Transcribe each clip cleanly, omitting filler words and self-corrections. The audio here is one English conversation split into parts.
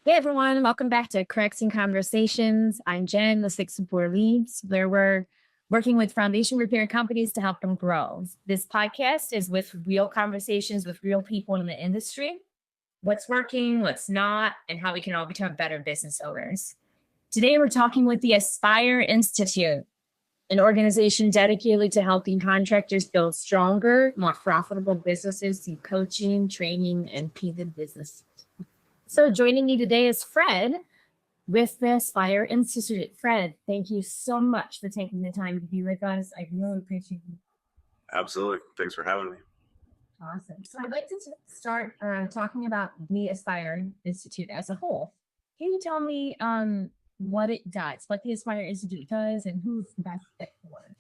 Hey everyone, welcome back to Cracks and Conversations. I'm Jen, the Six Support Leads, where we're working with foundation repair companies to help them grow. This podcast is with real conversations with real people in the industry, what's working, what's not, and how we can all become better business owners. Today we're talking with the Aspire Institute, an organization dedicated to helping contractors build stronger, more profitable businesses through coaching, training, and proven business. So joining me today is Fred with the Aspire Institute. Fred, thank you so much for taking the time to be with us. I really appreciate it. Absolutely. Thanks for having me. Awesome. So I'd like to start talking about the Aspire Institute as a whole. Can you tell me what it does, what the Aspire Institute does, and who's the best fit for it?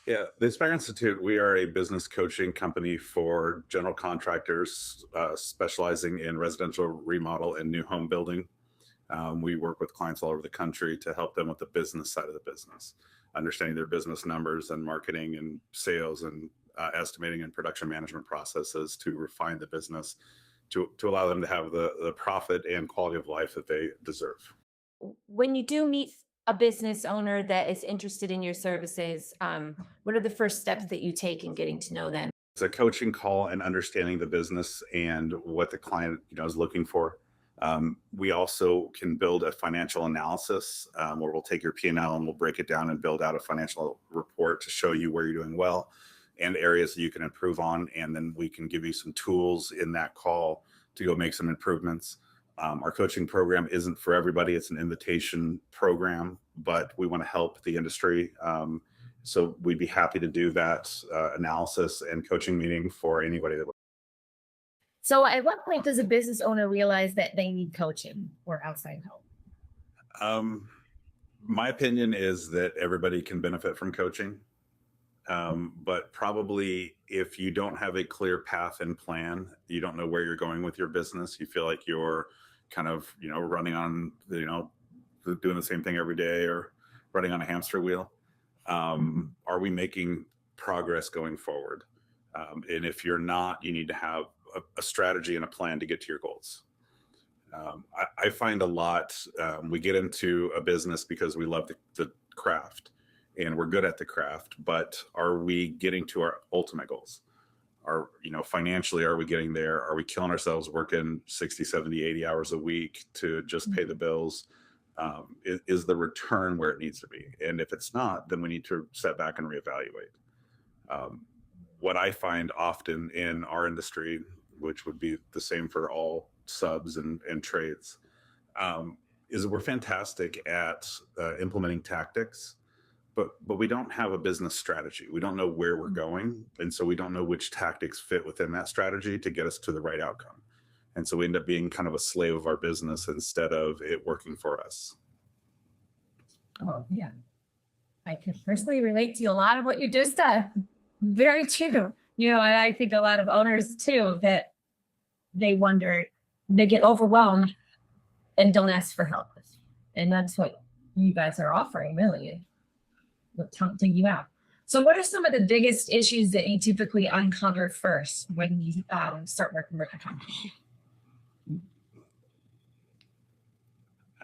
Yeah, the Aspire Institute, we are a business coaching company for general contractors specializing in residential remodel and new home building. We work with clients all over the country to help them with the business side of the business, understanding their business numbers and marketing and sales and estimating and production management processes to refine the business to allow them to have the profit and quality of life that they deserve. When you do meet a business owner that is interested in your services, what are the first steps that you take in getting to know them? It's a coaching call and understanding the business and what the client is looking for. We also can build a financial analysis where we'll take your P&L and we'll break it down and build out a financial report to show you where you're doing well and areas that you can improve on. And then we can give you some tools in that call to go make some improvements. Our coaching program isn't for everybody. It's an invitation program, but we want to help the industry. So we'd be happy to do that analysis and coaching meeting for anybody that. So, at what point does a business owner realize that they need coaching or outside help? Um, my opinion is that everybody can benefit from coaching. But probably if you don't have a clear path and plan, you don't know where you're going with your business, you feel like you're kind of, running on, doing the same thing every day or running on a hamster wheel. Are we making progress going forward? And if you're not, you need to have a strategy and a plan to get to your goals. I find a lot, we get into a business because we love the craft and we're good at the craft, but are we getting to our ultimate goals? Financially, are we getting there? Are we killing ourselves working 60, 70, 80 hours a week to just pay the bills? Is the return where it needs to be? And if it's not, then we need to step back and reevaluate. What I find often in our industry, which would be the same for all subs and trades, is that we're fantastic at implementing tactics, but we don't have a business strategy. We don't know where we're going, and so we don't know which tactics fit within that strategy to get us to the right outcome. And so we end up being kind of a slave of our business instead of it working for us. Oh, yeah. I can personally relate to a lot of what you just said. Very true. And I think a lot of owners too, that they wonder, they get overwhelmed and don't ask for help. And that's what you guys are offering, really, helping you out. So what are some of the biggest issues that you typically uncover first when you start working with a company?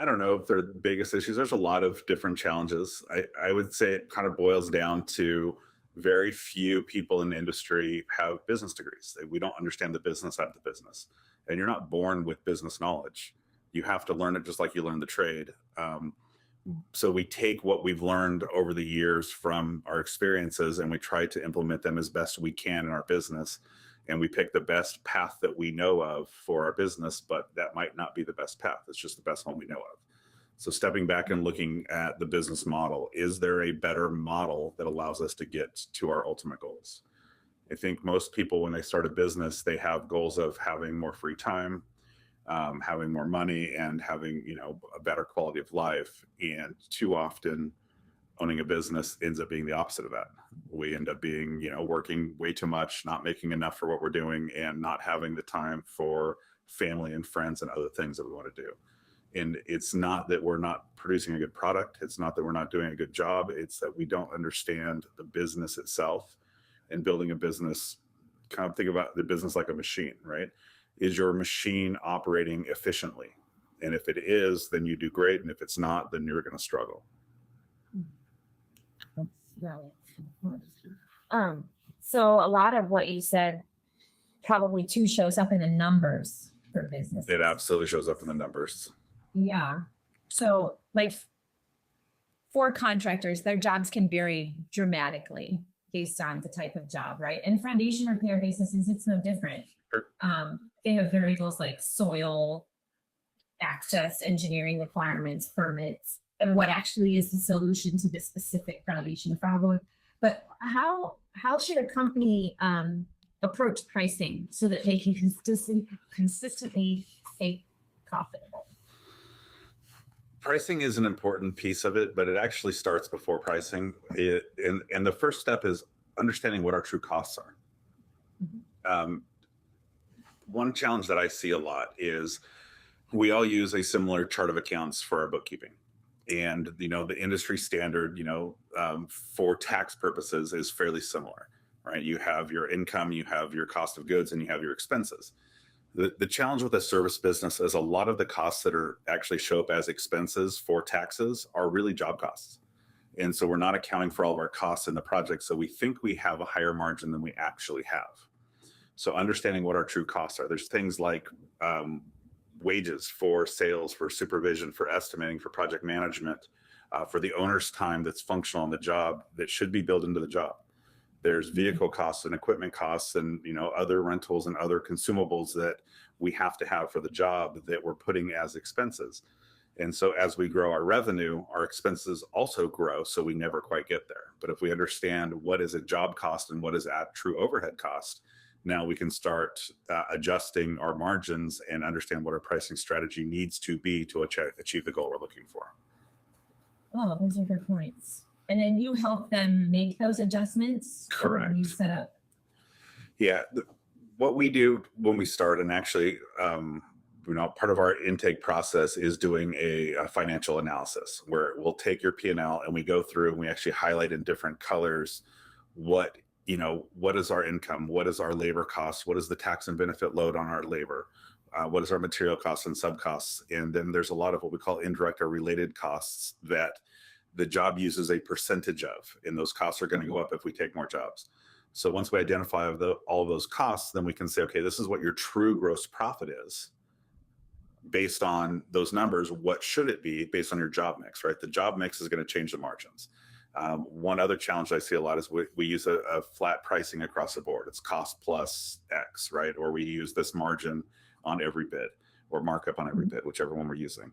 I don't know if they're the biggest issues. There's a lot of different challenges. I would say it kind of boils down to very few people in the industry have business degrees. We don't understand the business side of the business. And you're not born with business knowledge. You have to learn it just like you learn the trade. So we take what we've learned over the years from our experiences and we try to implement them as best we can in our business. And we pick the best path that we know of for our business, but that might not be the best path. It's just the best one we know of. So stepping back and looking at the business model, is there a better model that allows us to get to our ultimate goals? I think most people, when they start a business, they have goals of having more free time, having more money, and having, a better quality of life. And too often, owning a business ends up being the opposite of that. We end up being, working way too much, not making enough for what we're doing, and not having the time for family and friends and other things that we want to do. And it's not that we're not producing a good product. It's not that we're not doing a good job. It's that we don't understand the business itself. And building a business, kind of think about the business like a machine, right? Is your machine operating efficiently? And if it is, then you do great. And if it's not, then you're going to struggle. So a lot of what you said probably too shows up in the numbers for business. It absolutely shows up in the numbers. Yeah. So like for contractors, their jobs can vary dramatically based on the type of job, right? And foundation repair businesses, it's no different. Sure. They have variables like soil, access, engineering requirements, permits, and what actually is the solution to the specific foundation problem. But how should a company approach pricing so that they can consistently stay profitable? Pricing is an important piece of it, but it actually starts before pricing. And the first step is understanding what our true costs are. One challenge that I see a lot is we all use a similar chart of accounts for our bookkeeping. And, the industry standard, for tax purposes is fairly similar, right? You have your income, you have your cost of goods, and you have your expenses. The challenge with a service business is a lot of the costs that are actually show up as expenses for taxes are really job costs. And so we're not accounting for all of our costs in the project. So we think we have a higher margin than we actually have. So understanding what our true costs are, there's things like wages for sales, for supervision, for estimating, for project management, for the owner's time that's functional on the job that should be built into the job. There's vehicle costs and equipment costs and other rentals and other consumables that we have to have for the job that we're putting as expenses. And so as we grow our revenue, our expenses also grow, so we never quite get there. But if we understand what is a job cost and what is a true overhead cost, now we can start adjusting our margins and understand what our pricing strategy needs to be to achieve the goal we're looking for. Oh, those are good points. And then you help them make those adjustments? Correct. Or you set up? Yeah. What we do when we start, and actually, part of our intake process is doing a financial analysis where we'll take your P&L and we go through and we actually highlight in different colors what is our income, what is our labor costs, what is the tax and benefit load on our labor, what is our material costs and sub costs. And then there's a lot of what we call indirect or related costs that the job uses a percentage of, and those costs are going to go up if we take more jobs. So once we identify all of those costs, then we can say, okay, this is what your true gross profit is. Based on those numbers, what should it be based on your job mix, right? The job mix is going to change the margins. One other challenge I see a lot is we use a flat pricing across the board. It's cost plus X, right? Or we use this margin on every bid or markup on every bid, whichever one we're using.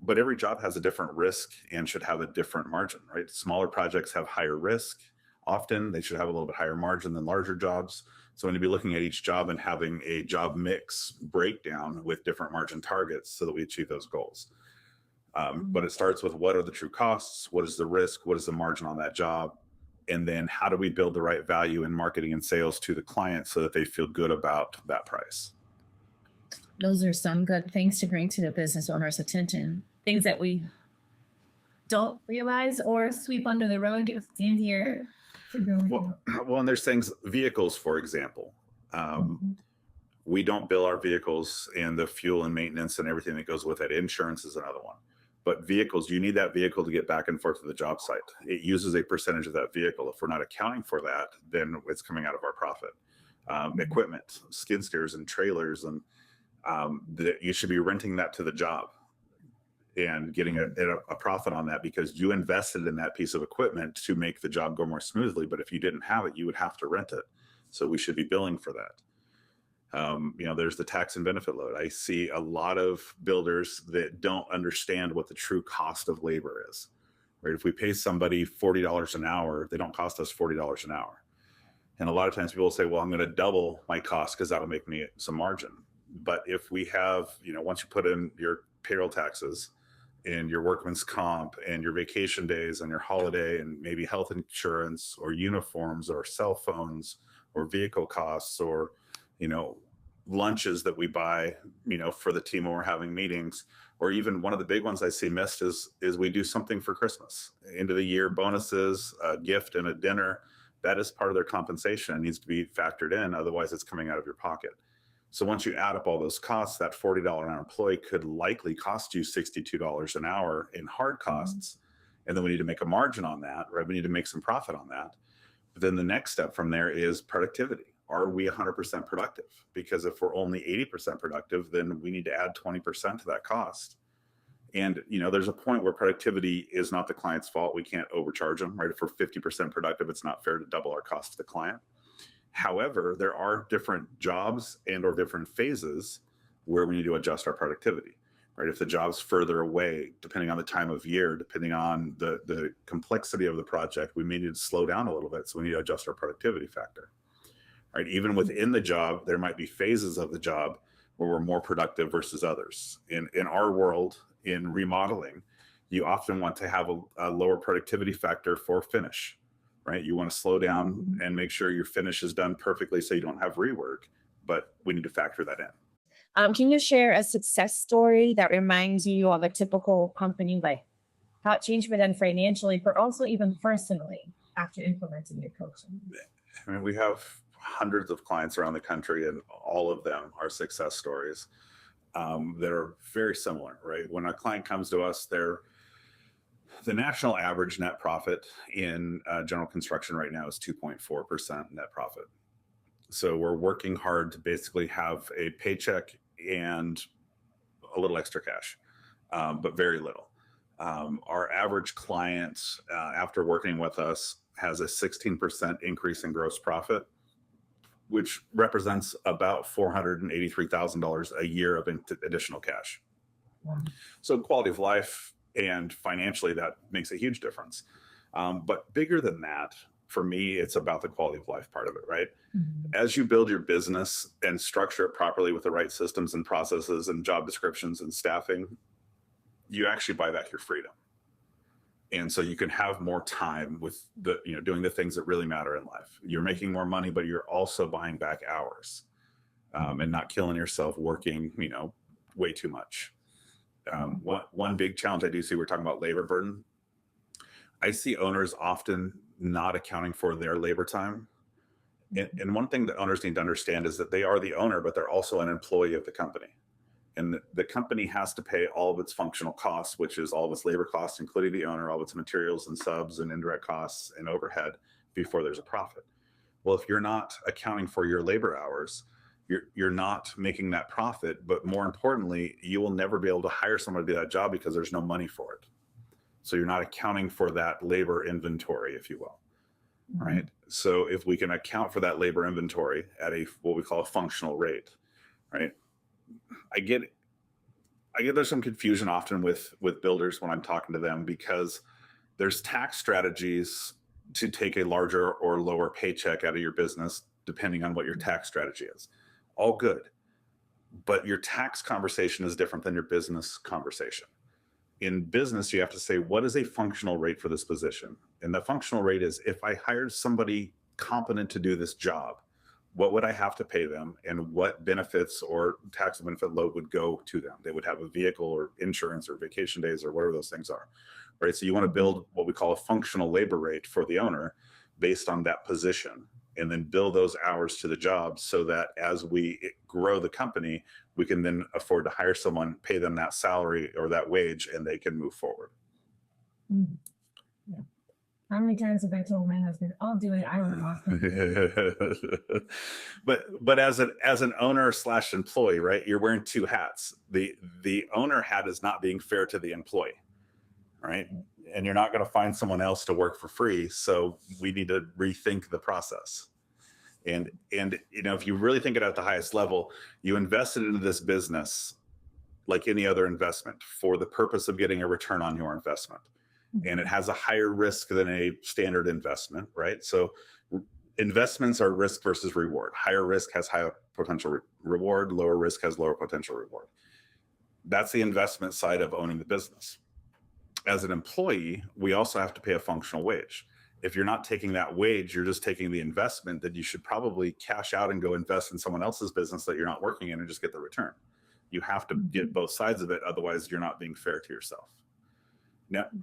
But every job has a different risk and should have a different margin, right? Smaller projects have higher risk. Often they should have a little bit higher margin than larger jobs. So we need to be looking at each job and having a job mix breakdown with different margin targets so that we achieve those goals. But it starts with what are the true costs? What is the risk? What is the margin on that job? And then how do we build the right value in marketing and sales to the client so that they feel good about that price? Those are some good things to bring to the business owner's attention. Things that we don't realize or sweep under the rug. It's easier to go. Well, and there's things, vehicles, for example. We don't bill our vehicles and the fuel and maintenance and everything that goes with it. Insurance is another one. But vehicles, you need that vehicle to get back and forth to the job site. It uses a percentage of that vehicle. If we're not accounting for that, then it's coming out of our profit. Equipment, skid steers and trailers, and you should be renting that to the job and getting a profit on that because you invested in that piece of equipment to make the job go more smoothly. But if you didn't have it, you would have to rent it. So we should be billing for that. There's the tax and benefit load. I see a lot of builders that don't understand what the true cost of labor is, right? If we pay somebody $40 an hour, they don't cost us $40 an hour. And a lot of times people say, well, I'm going to double my cost because that'll make me some margin. But if we have, once you put in your payroll taxes and your workman's comp and your vacation days and your holiday and maybe health insurance or uniforms or cell phones or vehicle costs or, lunches that we buy, for the team when we're having meetings, or even one of the big ones I see missed is we do something for Christmas, end of the year bonuses, a gift and a dinner. That is part of their compensation. It needs to be factored in. Otherwise it's coming out of your pocket. So once you add up all those costs, that $40 an hour employee could likely cost you $62 an hour in hard costs. And then we need to make a margin on that, right? We need to make some profit on that. But then the next step from there is productivity. Are we 100% productive? Because if we're only 80% productive, then we need to add 20% to that cost. And, there's a point where productivity is not the client's fault. We can't overcharge them, right? If we're 50% productive, it's not fair to double our cost to the client. However, there are different jobs and or different phases where we need to adjust our productivity, right? If the job's further away, depending on the time of year, depending on the complexity of the project, we may need to slow down a little bit. So we need to adjust our productivity factor, right? Even within the job, there might be phases of the job where we're more productive versus others. In our world, in remodeling, you often want to have a lower productivity factor for finish, right? You want to slow down and make sure your finish is done perfectly so you don't have rework, but we need to factor that in. Can you share a success story that reminds you of a typical company, like how it changed for them financially, but also even personally after implementing your coaching? I mean, we have hundreds of clients around the country, and all of them are success stories that are very similar, right? When a client comes to us, the national average net profit in general construction right now is 2.4% net profit. So we're working hard to basically have a paycheck and a little extra cash, but very little. Our average client, after working with us, has a 16% increase in gross profit, which represents about $483,000 a year of additional cash. Wow. So quality of life and financially, that makes a huge difference. But bigger than that, for me, it's about the quality of life part of it, right? Mm-hmm. As you build your business and structure it properly with the right systems and processes and job descriptions and staffing, you actually buy back your freedom. And so you can have more time with doing the things that really matter in life. You're making more money, but you're also buying back hours and not killing yourself working, way too much. One big challenge I do see, we're talking about labor burden. I see owners often not accounting for their labor time. And one thing that owners need to understand is that they are the owner, but they're also an employee of the company. And the company has to pay all of its functional costs, which is all of its labor costs, including the owner, all of its materials and subs and indirect costs and overhead before there's a profit. Well, if you're not accounting for your labor hours, you're not making that profit, but more importantly, you will never be able to hire someone to do that job because there's no money for it. So you're not accounting for that labor inventory, if you will, right? So if we can account for that labor inventory at what we call a functional rate, right? I get there's some confusion often with builders when I'm talking to them, because there's tax strategies to take a larger or lower paycheck out of your business, depending on what your tax strategy is. All good. But your tax conversation is different than your business conversation. In business, you have to say, what is a functional rate for this position? And the functional rate is, if I hired somebody competent to do this job, what would I have to pay them, and what benefits or tax benefit load would go to them? They would have a vehicle or insurance or vacation days or whatever those things are, right? So you want to build what we call a functional labor rate for the owner based on that position, and then bill those hours to the job so that as we grow the company, we can then afford to hire someone, pay them that salary or that wage, and they can move forward. Mm-hmm. Yeah. How many times have I told my husband, I'll do it, I will. But as an owner / employee, right, you're wearing two hats. The owner hat is not being fair to the employee, right? And you're not going to find someone else to work for free. So we need to rethink the process. And if you really think it at the highest level, you invested into this business like any other investment for the purpose of getting a return on your investment. And it has a higher risk than a standard investment, right? So investments are risk versus reward. Higher risk has higher potential reward. Lower risk has lower potential reward. That's the investment side of owning the business. As an employee, we also have to pay a functional wage. If you're not taking that wage, you're just taking the investment, that you should probably cash out and go invest in someone else's business that you're not working in and just get the return. You have to get both sides of it. Otherwise, you're not being fair to yourself.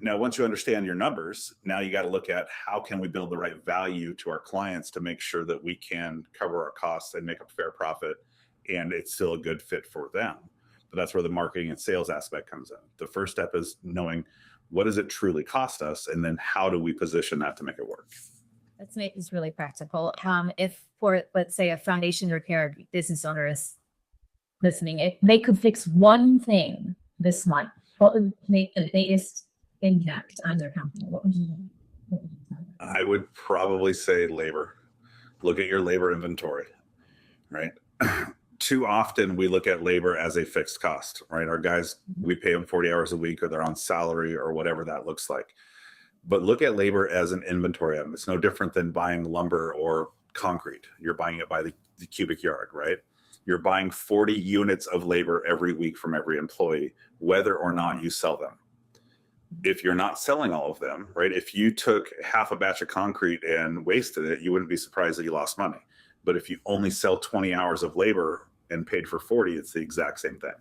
Now, once you understand your numbers, now you got to look at how can we build the right value to our clients to make sure that we can cover our costs and make a fair profit and it's still a good fit for them. But that's where the marketing and sales aspect comes in. The first step is knowing what does it truly cost us, and then how do we position that to make it work. Let's make this really practical. If for, let's say, a foundation repair business owner is listening, if they could fix one thing this month, what would make the biggest impact on their company? What would you tell them? I would probably say labor. Look at your labor inventory, right? Too often we look at labor as a fixed cost, right? Our guys, we pay them 40 hours a week, or they're on salary, or whatever that looks like. But look at labor as an inventory item. It's no different than buying lumber or concrete. You're buying it by the cubic yard, right? You're buying 40 units of labor every week from every employee, whether or not you sell them. If you're not selling all of them, right? If you took half a batch of concrete and wasted it, you wouldn't be surprised that you lost money. But if you only sell 20 hours of labor and paid for 40, it's the exact same thing.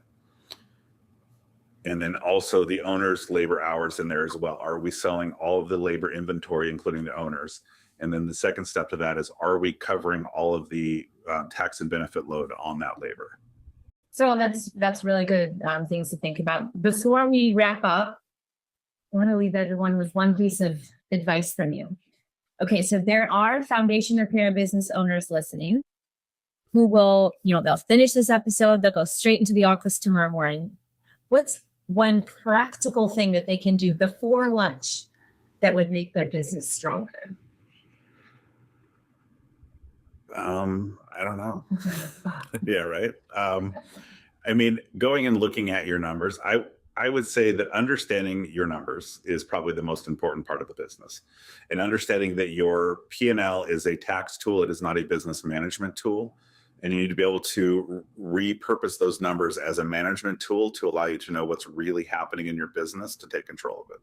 And then also the owner's labor hours in there as well. Are we selling all of the labor inventory, including the owners? And then the second step to that is, are we covering all of the tax and benefit load on that labor? So that's really good things to think about. Before we wrap up, I want to leave everyone with one piece of advice from you. Okay, so there are foundation repair business owners listening who will, they'll finish this episode, they'll go straight into the office tomorrow morning. What's one practical thing that they can do before lunch that would make their business stronger? I don't know. Yeah, right. I mean, going and looking at your numbers, I would say that understanding your numbers is probably the most important part of the business, and understanding that your P&L is a tax tool. It is not a business management tool. And you need to be able to repurpose those numbers as a management tool to allow you to know what's really happening in your business to take control of it.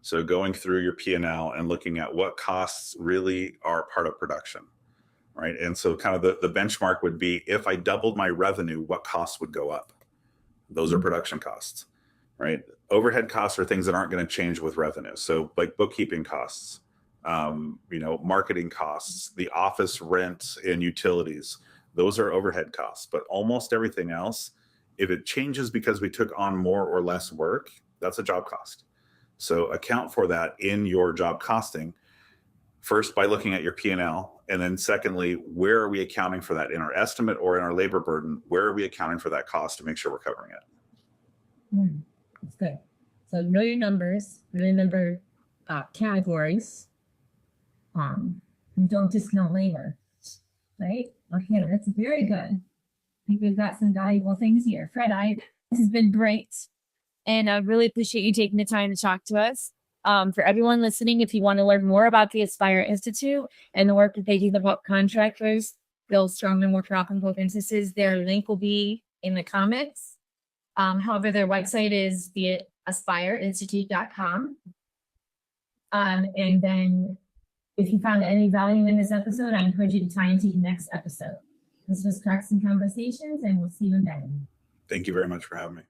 So going through your P&L and looking at what costs really are part of production, right? And so kind of the benchmark would be, if I doubled my revenue, what costs would go up? Those are production costs, right? Overhead costs are things that aren't going to change with revenue. So like bookkeeping costs, marketing costs, the office rent and utilities, those are overhead costs. But almost everything else, if it changes because we took on more or less work, that's a job cost. So account for that in your job costing, first by looking at your P&L, and then secondly, where are we accounting for that in our estimate or in our labor burden? Where are we accounting for that cost to make sure we're covering it? That's good. So know your numbers, remember categories, and don't discount labor, right? Okay, that's very good. I think we've got some valuable things here. Fred, this has been great. And I really appreciate you taking the time to talk to us. For everyone listening, if you want to learn more about the Aspire Institute and the work that they do to help contractors build stronger, more profitable businesses, their link will be in the comments. However, their website is aspireinstitute.com. And then if you found any value in this episode, I encourage you to tie into the next episode. This was Cracks and Conversations, and we'll see you then. Thank you very much for having me.